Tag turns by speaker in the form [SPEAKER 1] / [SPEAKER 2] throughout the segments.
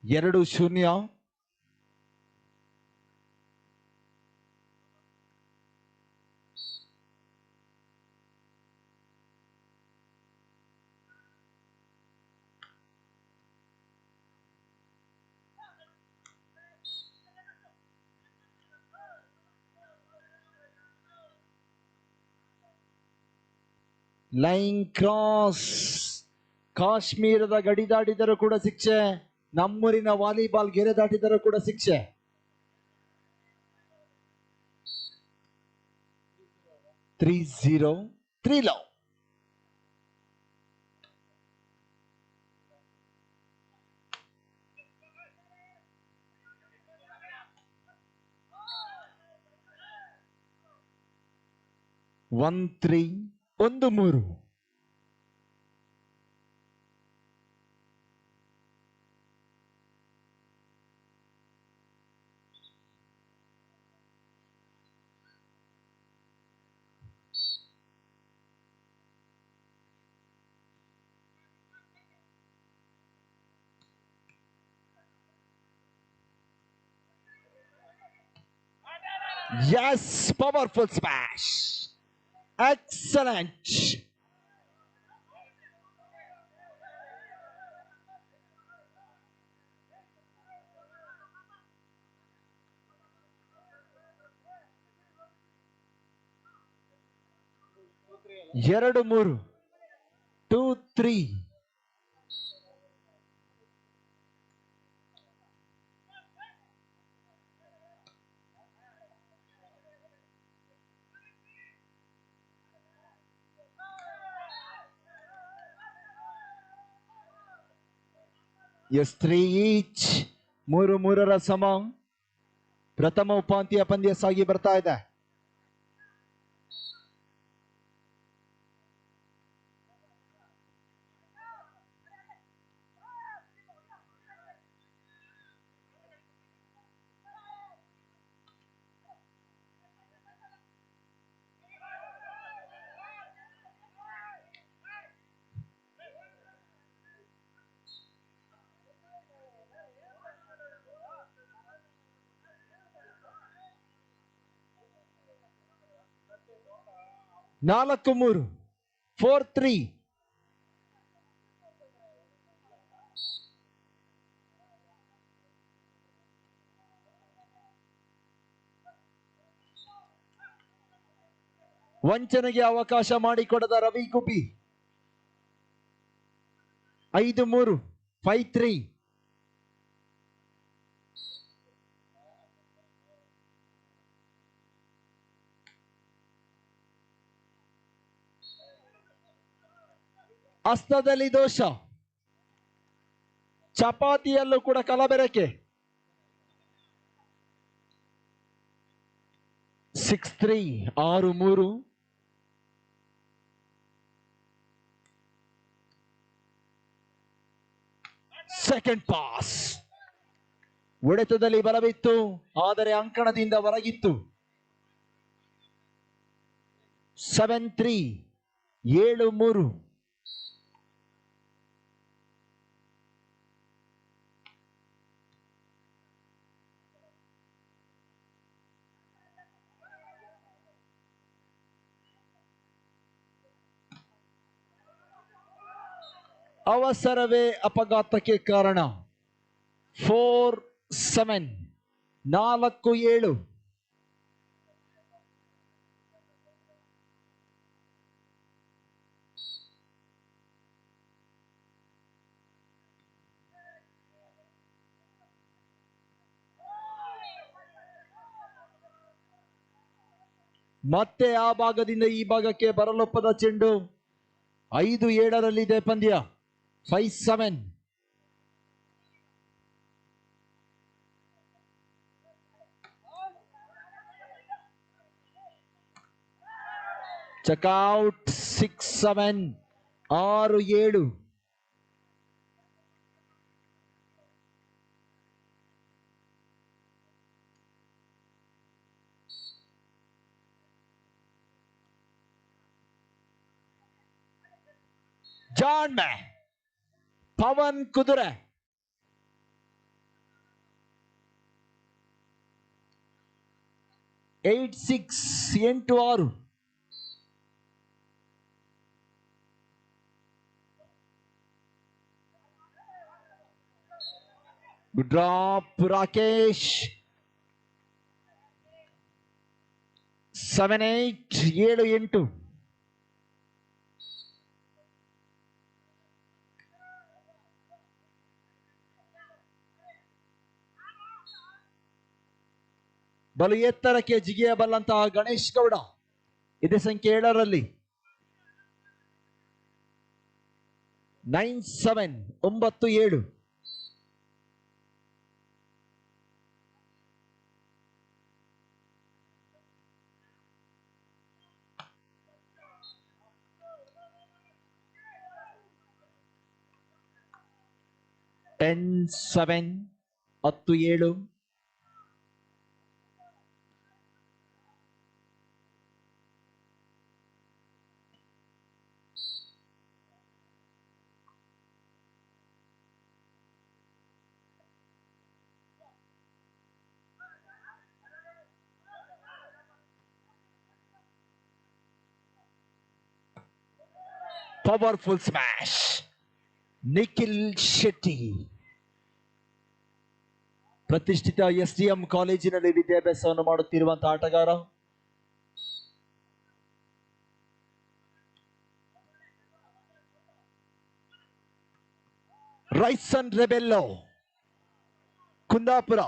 [SPEAKER 1] 2-0. Line cross. ಕಾಶ್ಮೀರದ ಗಡಿ ದಾಟಿದರೂ ಕೂಡ ಶಿಕ್ಷೆ, ನಮ್ಮೂರಿನ ವಾಲಿಬಾಲ್ ಗೆರೆ ದಾಟಿದರೂ ಕೂಡ ಶಿಕ್ಷೆ. 3-0, 3 love. One 3, 1-3. Yes, powerful smash. Excellent. ಎರಡು 3, 2-3. Yes, 3 each. 3-3 ಸಮ. ಪ್ರಥಮ ಉಪಾಂತ್ಯ ಪಂದ್ಯ ಸಾಗಿ ಬರ್ತಾ ಇದೆ. ನಾಲ್ಕು 3, 4-3. ವಂಚನೆಗೆ ಅವಕಾಶ ಮಾಡಿಕೊಡದ ರವಿ ಗುಬ್ಬಿ. 5-3, 5-3. ಹಸ್ತದಲ್ಲಿ ದೋಷ, ಚಪಾತಿಯಲ್ಲೂ ಕೂಡ ಕಲಬೆರಕೆ. 6-3, 6-3. Second pass. ಹೊಡೆತದಲ್ಲಿ ಬಲವಿತ್ತು, ಆದರೆ ಅಂಕಣದಿಂದ ಹೊರಗಿತ್ತು. 7-3, 7-3. ಅವಸರವೇ ಅಪಘಾತಕ್ಕೆ ಕಾರಣ. 4-7, 4-7. ಮತ್ತೆ ಆ ಭಾಗದಿಂದ ಈ ಭಾಗಕ್ಕೆ ಬರಲೊಪ್ಪದ ಚೆಂಡು. 5-7 ಪಂದ್ಯ. 5-7. ಚೆಕ್ಔಟ್. 6-7, 6-7. ಜಾನ್ ಪವನ್ ಕುದುರೆ 8-6 Good drop, Rakesh. 7-8 ಬಲು ಎತ್ತರಕ್ಕೆ ಜಿಗಿಯಬಲ್ಲಂತಹ ಗಣೇಶ್ ಗೌಡ ಇದೇ ಸಂಖ್ಯೆ 7ರಲ್ಲಿ 9-7 10-7 ಪವರ್ಫುಲ್ ಸ್ಮ್ಯಾಶ್ ನಿಖಿಲ್ ಶೆಟ್ಟಿ ಪ್ರತಿಷ್ಠಿತ ಎಸ್ಡಿಎಂ ಕಾಲೇಜಿನಲ್ಲಿ ವಿದ್ಯಾಭ್ಯಾಸವನ್ನು ಮಾಡುತ್ತಿರುವಂತಹ ಆಟಗಾರ. ರೈಸನ್ ರೆಬೆಲ್ಲೋ ಕುಂದಾಪುರ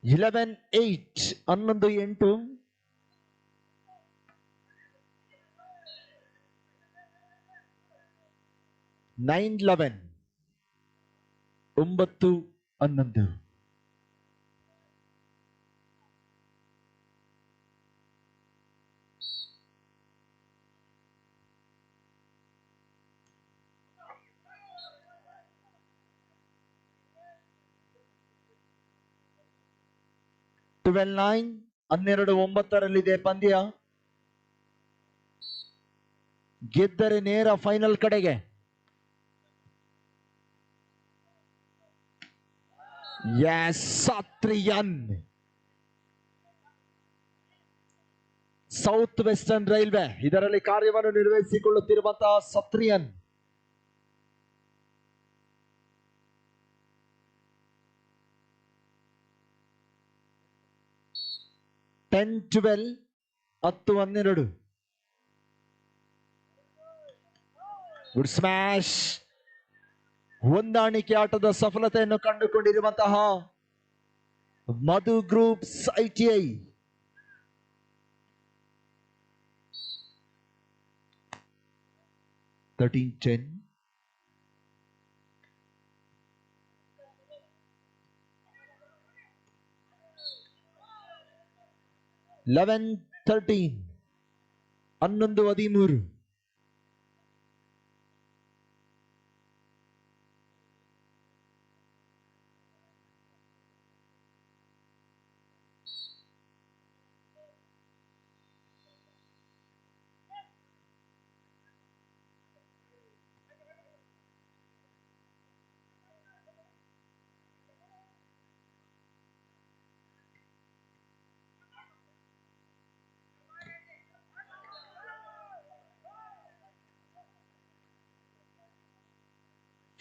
[SPEAKER 1] 11-8 9-11 9-11 12-9 12-9 ಪಂದ್ಯ. ಗೆದ್ದರೆ ನೇರ ಫೈನಲ್ ಕಡೆಗೆ. ಸಾತ್ರಿಯನ್ ಸೌತ್ ವೆಸ್ಟರ್ನ್ ರೈಲ್ವೆ ಇದರಲ್ಲಿ ಕಾರ್ಯವನ್ನು ನಿರ್ವಹಿಸಿಕೊಳ್ಳುತ್ತಿರುವಂತಹ ಸತ್ರಿಯನ್ (10-12) ಗುಡ್ ಸ್ಮ್ಯಾಶ್. ಹೊಂದಾಣಿಕೆ ಆಟದ ಸಫಲತೆಯನ್ನು ಕಂಡುಕೊಂಡಿರುವಂತಹ ಮಧು ಗ್ರೂಪ್ಸ್ ITI 13-10 11-13 11-13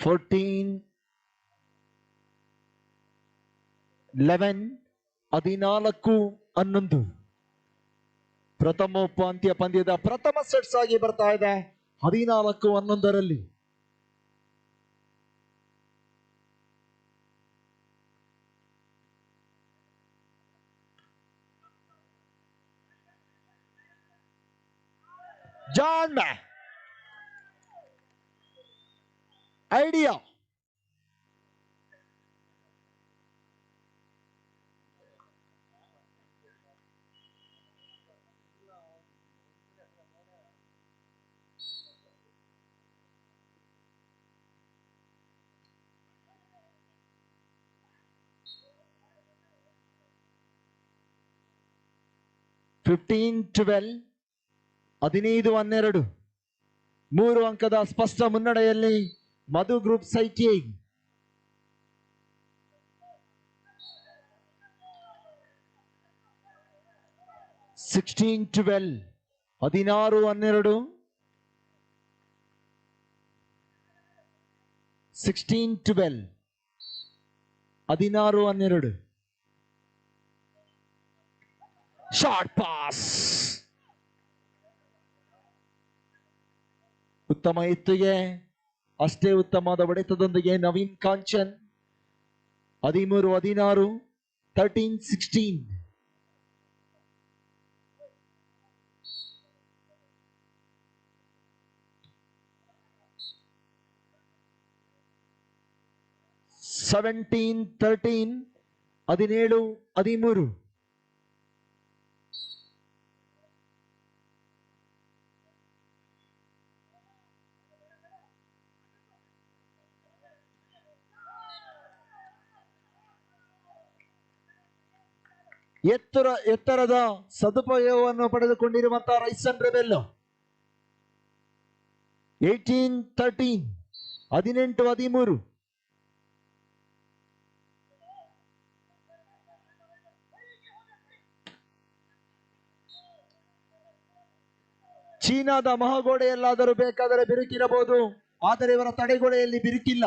[SPEAKER 1] 14-11 ಪ್ರಥಮೋಪಾಂತ್ಯ ಪಂದ್ಯದ ಪ್ರಥಮ ಸೆಟ್ಸ್ ಆಗಿ ಬರ್ತಾ ಇದೆ 14-11 ಜಾನ್ ಐಡಿಯಾ (15-12) 15-12 3 ಅಂಕದ ಸ್ಪಷ್ಟ ಮುನ್ನಡೆಯಲ್ಲಿ ಮಧು ಗ್ರೂಪ್ಸ್ ITI 16-12 16-12 16-12 ಶಾರ್ಟ್ ಪಾಸ್ ಉತ್ತಮ ಎತ್ತುಗೆ ಅಷ್ಟೇ ಉತ್ತಮವಾದ ಹೊಡೆತದೊಂದಿಗೆ ನವೀನ್ ಕಾಂಚನ್ 13-16 13-16 17-13 17-13 ಎತ್ತರದ ಸದುಪಯೋಗವನ್ನು ಪಡೆದುಕೊಂಡಿರುವಂತಹ ರೈಸನ್ ರೆಬೆಲ್ 18-13 18-13 ಚೀನಾದ ಮಹಾಗೋಡೆಯಲ್ಲಾದರೂ ಬೇಕಾದರೆ ಬಿರುಕಿರಬಹುದು, ಆದರೆ ಇವರ ತಡೆಗೋಡೆಯಲ್ಲಿ ಬಿರುಕಿಲ್ಲ.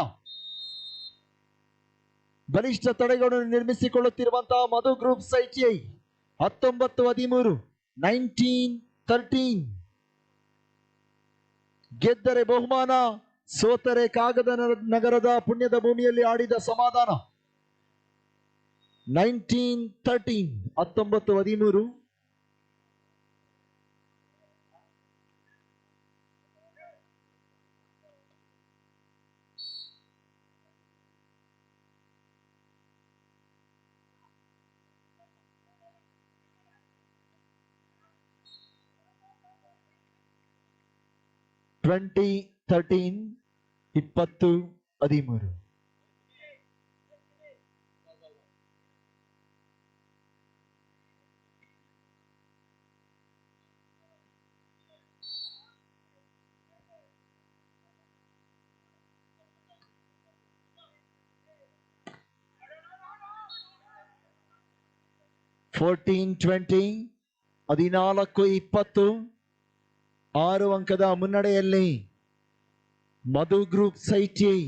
[SPEAKER 1] ಬಲಿಷ್ಠ ತಡೆಗಳನ್ನು ನಿರ್ಮಿಸಿಕೊಳ್ಳುತ್ತಿರುವಂತಹ ಮಧು ಗ್ರೂಪ್ಸ್ ಐಟಿಐ 19-13 19-13 ಗೆದ್ದರೆ ಬಹುಮಾನ, ಸೋತರೆ ಕಾಗದ ನಗರದ ಪುಣ್ಯದ ಭೂಮಿಯಲ್ಲಿ ಆಡಿದ ಸಮಾಧಾನ. 19-13 19-13 20-13 20-13 14-20 14-20 6 ಅಂಕದ ಮುನ್ನಡೆಯಲ್ಲಿ ಮಧು ಗ್ರೂಪ್ ಐಟಿಐ.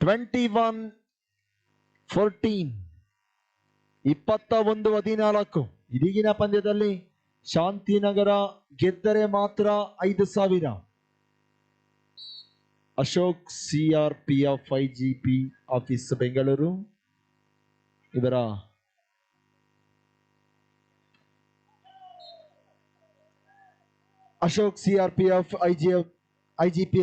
[SPEAKER 1] (21-14) 21-14 ಇದೀಗಿನ ಪಂದ್ಯದಲ್ಲಿ ಶಾಂತಿನಗರ ಗೆದ್ದರೆ ಮಾತ್ರ 5,000. Ashok CRPF IGP office Bengaluru ಇವರ Ashok CRPF IGP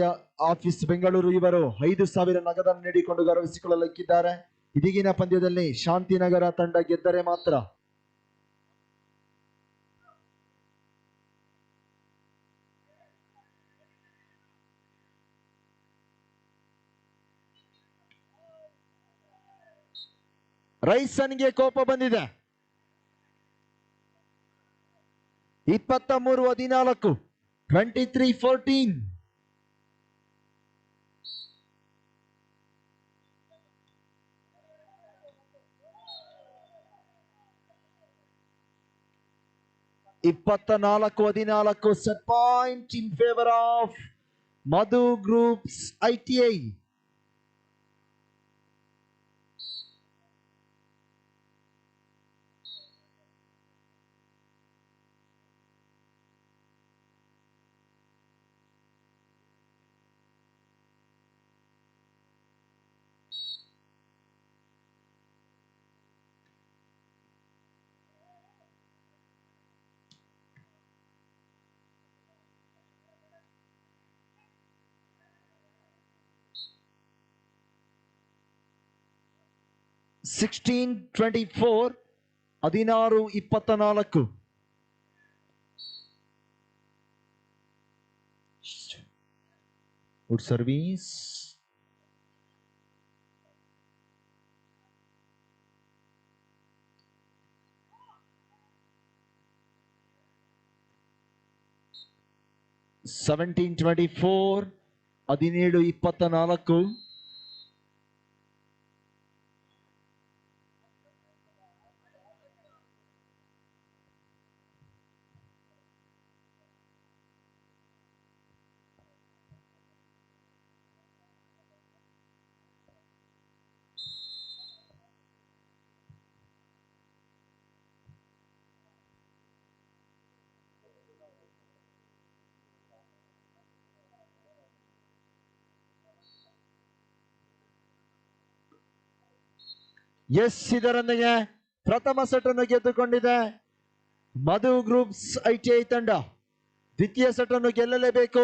[SPEAKER 1] office Bengaluru ಇವರು 5,000 ನಗದನ್ನು ನೀಡಿಕೊಂಡು ಗೌರವಿಸಿಕೊಳ್ಳಲಿಕ್ಕಿದ್ದಾರೆ. ಇದೀಗಿನ ಪಂದ್ಯದಲ್ಲಿ ಶಾಂತಿನಗರ ತಂಡ ಗೆದ್ದರೆ ಮಾತ್ರ. ರೈಸನ್ಗೆ ಕೋಪ ಬಂದಿದೆ. 23-14 23-14 24-14 set point in favor of Madhu Groups ITI. (16-24) 16-24 Good service. (17-24) 17-24. S, ಇದರೊಂದಿಗೆ ಪ್ರಥಮ ಸೆಟ್ ಅನ್ನು ಗೆದ್ದುಕೊಂಡಿದೆ ಮಧು ಗ್ರೂಪ್ಸ್ ITI ತಂಡ. ದ್ವಿತೀಯ ಸೆಟ್ ಅನ್ನು ಗೆಲ್ಲಲೇಬೇಕು.